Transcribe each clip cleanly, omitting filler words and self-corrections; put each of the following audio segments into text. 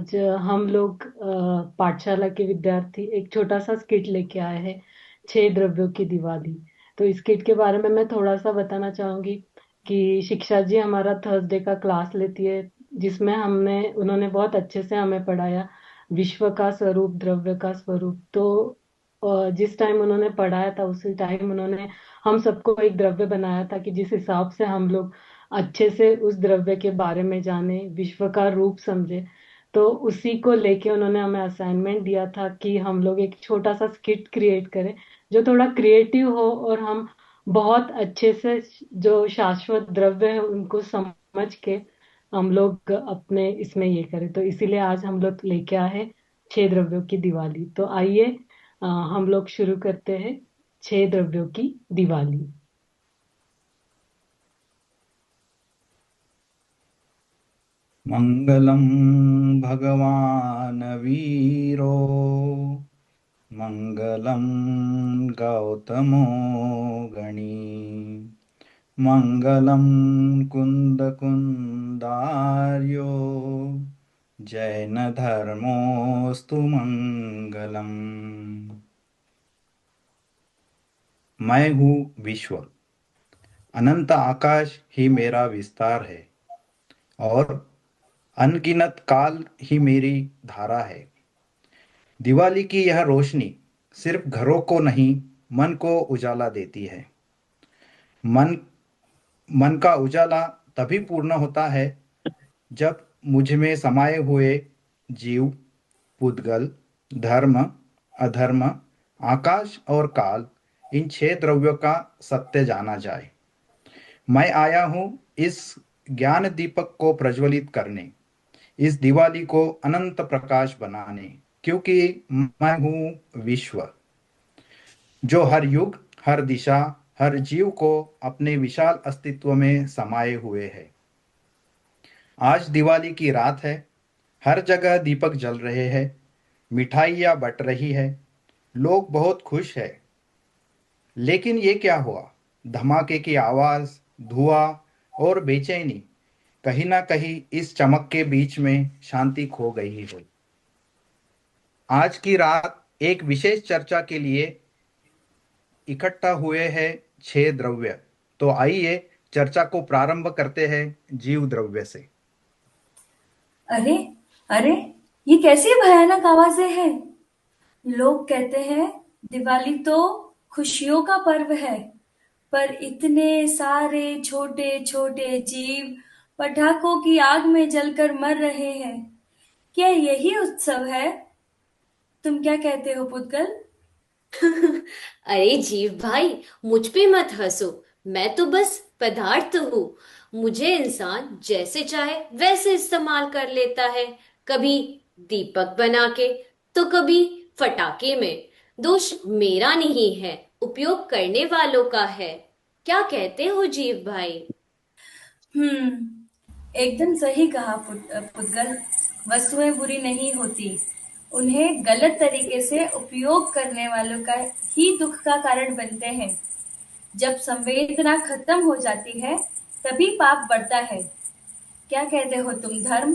आज हम लोग पाठशाला के विद्यार्थी एक छोटा सा स्किट लेके आए हैं, 6 द्रव्यों की दिवाली। तो इस स्किट के बारे में मैं थोड़ा सा बताना चाहूंगी कि शिक्षा जी हमारा थर्सडे का क्लास लेती है, जिसमें हमने उन्होंने बहुत अच्छे से हमें पढ़ाया विश्व का स्वरूप, द्रव्य का स्वरूप। तो जिस टाइम उन्होंने पढ़ाया था उसी टाइम उन्होंने हम सबको एक द्रव्य बनाया था कि जिस हिसाब से हम लोग अच्छे से उस द्रव्य के बारे में जाने, विश्व का रूप समझे। तो उसी को लेके उन्होंने हमें असाइनमेंट दिया था कि हम लोग एक छोटा सा स्किट क्रिएट करें जो थोड़ा क्रिएटिव हो, और हम बहुत अच्छे से जो शाश्वत द्रव्य है उनको समझ के हम लोग अपने इसमें ये करें। तो इसीलिए आज हम लोग लेके आए हैं 6 द्रव्यों की दिवाली। तो आइए हम लोग शुरू करते हैं 6 द्रव्यों की दिवाली। मङ्गलं भगवान् वीरो मङ्गलं गौतमो गणी मङ्गलं कुन्दकुन्दार्यो जैनधर्मोऽस्तु मङ्गलम्। मैं हूँ विश्व, अनंत आकाश ही मेरा विस्तार है और अनगिनत काल ही मेरी धारा है। दिवाली की यह रोशनी सिर्फ घरों को नहीं, मन को उजाला देती है। मन मन का उजाला तभी पूर्ण होता है जब मुझ में समाये हुए जीव, पुद्गल, धर्म, अधर्म, आकाश और काल, इन 6 द्रव्यों का सत्य जाना जाए। मैं आया हूँ इस ज्ञान दीपक को प्रज्वलित करने, इस दिवाली को अनंत प्रकाश बनाने, क्योंकि मैं हूँ विश्व, जो हर युग, हर दिशा, हर जीव को अपने विशाल अस्तित्व में समाये हुए है। आज दिवाली की रात है, हर जगह दीपक जल रहे हैं, मिठाइयाँ बट रही है, लोग बहुत खुश है। लेकिन ये क्या हुआ? धमाके की आवाज, धुआं और बेचैनी, कहीं ना कहीं इस चमक के बीच में शांति खो गई है। आज की रात एक विशेष चर्चा के लिए इकट्ठा हुए हैं 6 द्रव्य। तो आइए चर्चा को प्रारंभ करते हैं जीव द्रव्य से। अरे अरे, ये कैसी भयानक आवाजें हैं। लोग कहते हैं दिवाली तो खुशियों का पर्व है, पर इतने सारे छोटे छोटे जीव पटाखों की आग में जलकर मर रहे हैं। क्या यही उत्सव है? तुम क्या कहते हो पुद्गल? अरे जीव भाई, मुझ पे मत हंसो। मैं तो बस पदार्थ हूँ। मुझे इंसान जैसे चाहे वैसे इस्तेमाल कर लेता है। कभी दीपक बना के, तो कभी फटाके में। दोष मेरा नहीं है, उपयोग करने वालों का है। क्या कहते हो जीव भाई? एकदम सही कहा पुद्गल। वस्तुएं बुरी नहीं होती, उन्हें गलत तरीके से उपयोग करने वालों का ही दुख का कारण बनते हैं। जब संवेदना खत्म हो जाती है, तभी पाप बढ़ता है। क्या कहते हो तुम धर्म?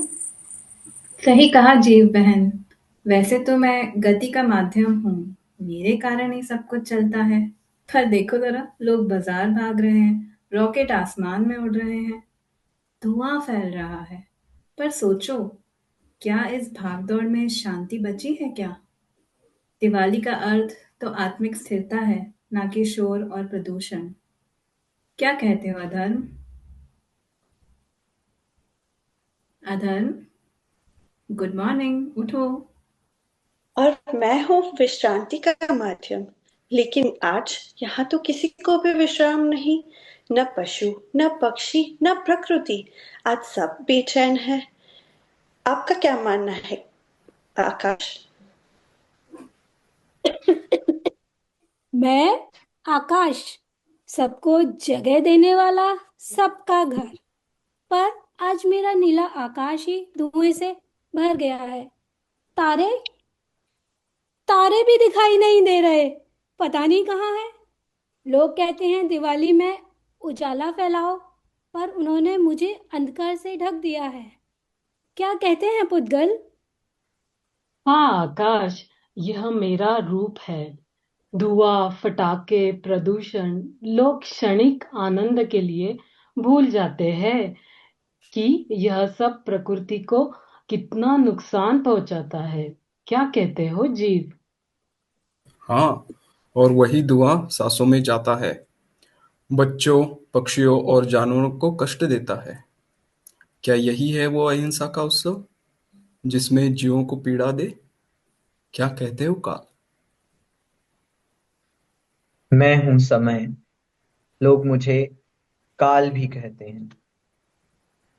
सही कहा जीव बहन। वैसे तो मैं गति का माध्यम हूँ, मेरे कारण ही सब कुछ चलता है। पर देखो जरा, लोग बाजार भाग रहे हैं, रॉकेट आसमान में उड़ रहे हैं, धुआं फैल रहा है। पर सोचो, क्या इस भागदौड़ में शांति बची है क्या? दिवाली का अर्थ तो आत्मिक स्थिरता है, ना कि शोर और प्रदूषण। क्या कहते हो अधर्म? अधर्म, गुड मॉर्निंग, उठो। और मैं हूँ विश्रांति का माध्यम। लेकिन आज यहाँ तो किसी को भी विश्राम नहीं। न पशु, न पक्षी, न प्रकृति। आज सब बेचैन है। आपका क्या मानना है आकाश? मैं आकाश, सबको जगह देने वाला, सबका घर। पर आज मेरा नीला आकाश ही धुएं से भर गया है। तारे तारे भी दिखाई नहीं दे रहे। पता नहीं कहाँ है। लोग कहते हैं दिवाली में उजाला फैलाओ, पर उन्होंने मुझे अंधकार से ढक दिया है। क्या कहते हैं पुद्गल? हाँ आकाश, यह मेरा रूप है। धुआं, फटाके, प्रदूषण, लोग क्षणिक आनंद के लिए भूल जाते हैं कि यह सब प्रकृति को कितना नुकसान पहुंचाता है। क्या कहते हो जीव? हाँ, और वही धुआं सांसों में जाता है, बच्चों, पक्षियों और जानवरों को कष्ट देता है। क्या यही है वो अहिंसा का उत्सव जिसमें जीवों को पीड़ा दे? क्या कहते हो काल? मैं हूँ समय। लोग मुझे काल भी कहते हैं।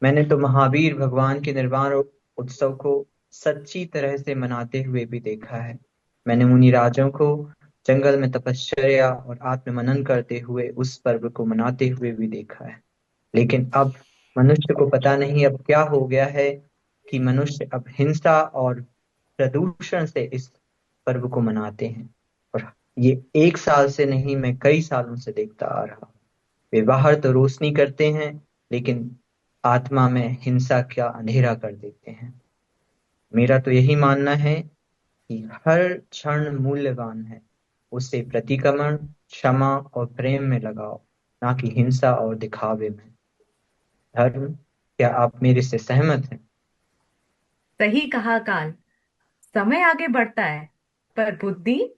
मैंने तो महावीर भगवान के निर्वाण उत्सव को सच्ची तरह से मनाते हुए भी देखा है। मैंने मुनिराजों को जंगल में तपश्चर्या और आत्ममनन करते हुए उस पर्व को मनाते हुए भी देखा है। लेकिन अब मनुष्य को पता नहीं अब क्या हो गया है कि मनुष्य अब हिंसा और प्रदूषण से इस पर्व को मनाते हैं। और ये एक साल से नहीं, मैं कई सालों से देखता आ रहा हूँ। वे बाहर तो रोशनी करते हैं, लेकिन आत्मा में हिंसा क्या अंधेरा कर देते हैं। मेरा तो यही मानना है कि हर क्षण मूल्यवान है। उसे प्रतिक्रमण, क्षमा और प्रेम में लगाओ, ना कि हिंसा और दिखावे में। धर्म, क्या आप मेरे से सहमत हैं? सही कहा काल। समय आगे बढ़ता है, पर बुद्धि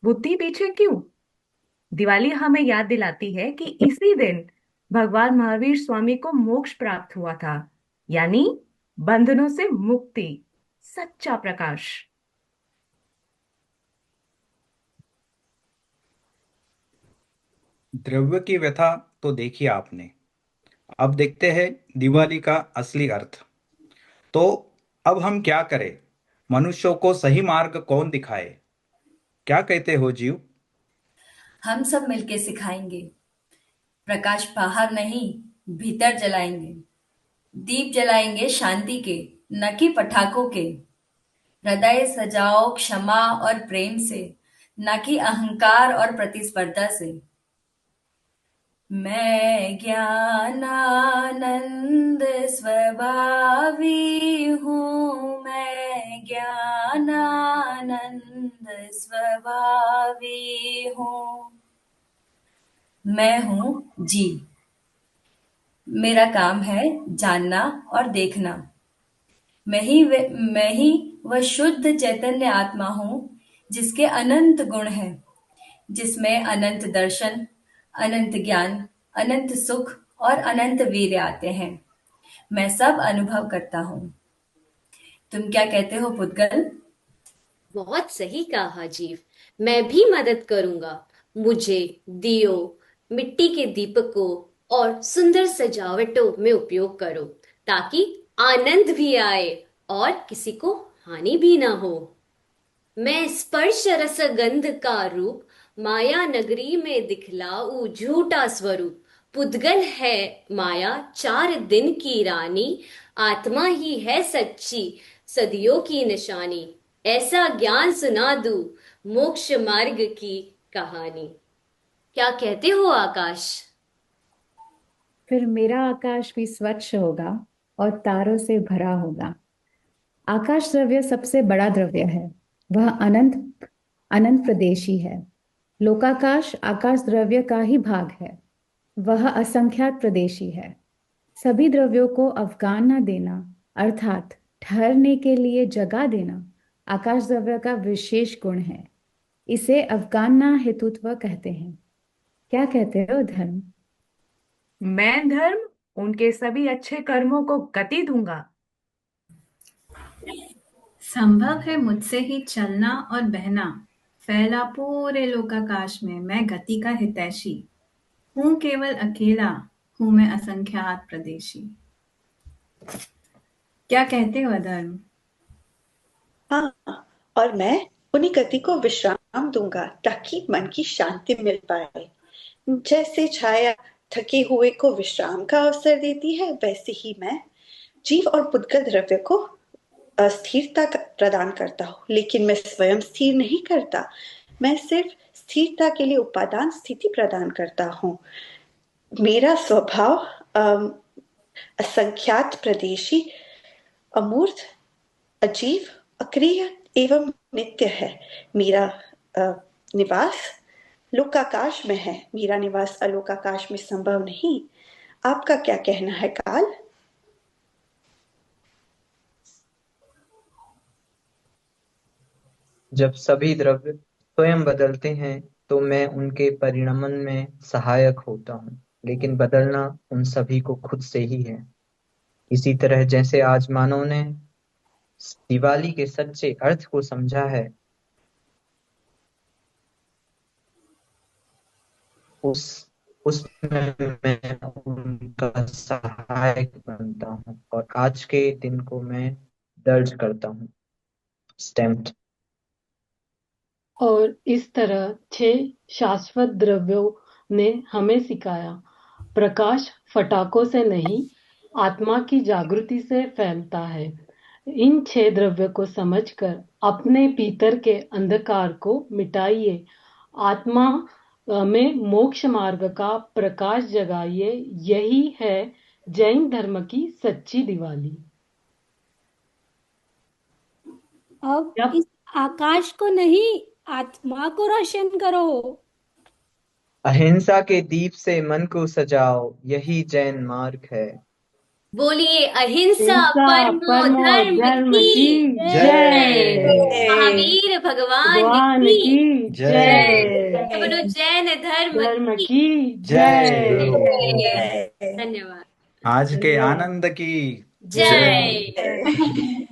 बुद्धि पीछे क्यों? दिवाली हमें याद दिलाती है कि इसी दिन भगवान महावीर स्वामी को मोक्ष प्राप्त हुआ था, यानी बंधनों से मुक्ति, सच्चा प्रकाश। द्रव्य की व्यथा तो देखी आपने। अब देखते हैं दिवाली का असली अर्थ। तो अब हम क्या करें? मनुष्यों को सही मार्ग कौन दिखाए? क्या कहते हो जीव? हम सब मिलके सिखाएंगे। प्रकाश बाहर नहीं, भीतर जलाएंगे। दीप जलाएंगे शांति के, न कि पटाखों के। हृदय सजाओ क्षमा और प्रेम से, न कि अहंकार और प्रतिस्पर्धा से। मैं ज्ञानानंद स्वभावी हूँ, मैं ज्ञानानंद स्वभावी हूँ। मैं हूँ जीव। मेरा काम है जानना और देखना। मैं ही वह शुद्ध चैतन्य आत्मा हूँ जिसके अनंत गुण हैं, जिसमें अनंत दर्शन, अनंत ज्ञान, अनंत सुख और अनंत वीर्य आते हैं। मैं सब अनुभव करता हूँ। तुम क्या कहते हो पुद्गल? बहुत सही कहा जीव। मैं भी मदद करूंगा। मुझे दियो, मिट्टी के दीपकों और सुंदर सजावटों में उपयोग करो, ताकि आनंद भी आए और किसी को हानि भी ना हो। मैं स्पर्श रस गंध का रूप माया नगरी में दिखलाऊं झूठा स्वरूप। पुद्गल है माया 4 दिन की रानी, आत्मा ही है सच्ची सदियों की निशानी। ऐसा ज्ञान सुना दूं मोक्ष मार्ग की कहानी। क्या कहते हो आकाश? फिर मेरा आकाश भी स्वच्छ होगा और तारों से भरा होगा। आकाश द्रव्य सबसे बड़ा द्रव्य है। वह अनंत अनंत प्रदेशी है। लोकाकाश आकाश द्रव्य का ही भाग है। वह असंख्यात प्रदेशी है। सभी द्रव्यों को अवगान न देना, अर्थात ठहरने के लिए जगह देना, आकाश द्रव्य का विशेष गुण है। इसे अवगानना हेतुत्व कहते हैं। क्या कहते हो धर्म? मैं धर्म उनके सभी अच्छे कर्मों को गति दूंगा। संभव है मुझसे ही चलना और बहना, फैला पूरे लोकाकाश में। मैं गति का हितैषी हूँ, केवल अकेला हूँ मैं असंख्यात प्रदेशी। क्या कहते हो अधर्म? हाँ, और मैं उन्हीं गति को विश्राम दूंगा ताकि मन की शांति मिल पाए। जैसे छाया थके हुए को विश्राम का अवसर देती है, वैसे ही मैं जीव और पुद्गल द्रव्य को स्थिरता प्रदान करता हूँ। लेकिन मैं स्वयं स्थिर नहीं करता, मैं सिर्फ स्थिरता के लिए उपादान स्थिति प्रदान करता हूँ। मेरा स्वभाव असंख्यात प्रदेशी, अमूर्त, अजीव, अक्रिय, एवं नित्य है। मेरा निवास लोकाकाश में है, मेरा निवास अलोकाकाश में संभव नहीं। आपका क्या कहना है काल? जब सभी द्रव्य स्वयं बदलते हैं तो मैं उनके परिणमन में सहायक होता हूँ, लेकिन बदलना उन सभी को खुद से ही है। इसी तरह जैसे आज मानव ने दिवाली के सच्चे अर्थ को समझा है, उस उसमें मैं उनका सहायक बनता हूँ और आज के दिन को मैं दर्ज करता हूँ। स्टैम्प्ड। और इस तरह 6 शाश्वत द्रव्यों ने हमें सिखाया, प्रकाश फटाकों से नहीं, आत्मा की जागृति से फैलता है। इन 6 द्रव्यों को समझकर अपने भीतर के अंधकार को मिटाइए, आत्मा में मोक्ष मार्ग का प्रकाश जगाइए। यही है जैन धर्म की सच्ची दिवाली। अब जब इस आकाश को नहीं, आत्मा को रोशन करो। अहिंसा के दीप से मन को सजाओ, यही जैन मार्ग है। बोलिए अहिंसा हिंसा परमो परमो धर्म धर्म की की जय, जय। महावीर भगवान भगवान की की जय। जय, बोलो जैन धर्म धर्म की की जय। जय। धन्यवाद। आज के धन्यवाद। आनंद की जय। जय।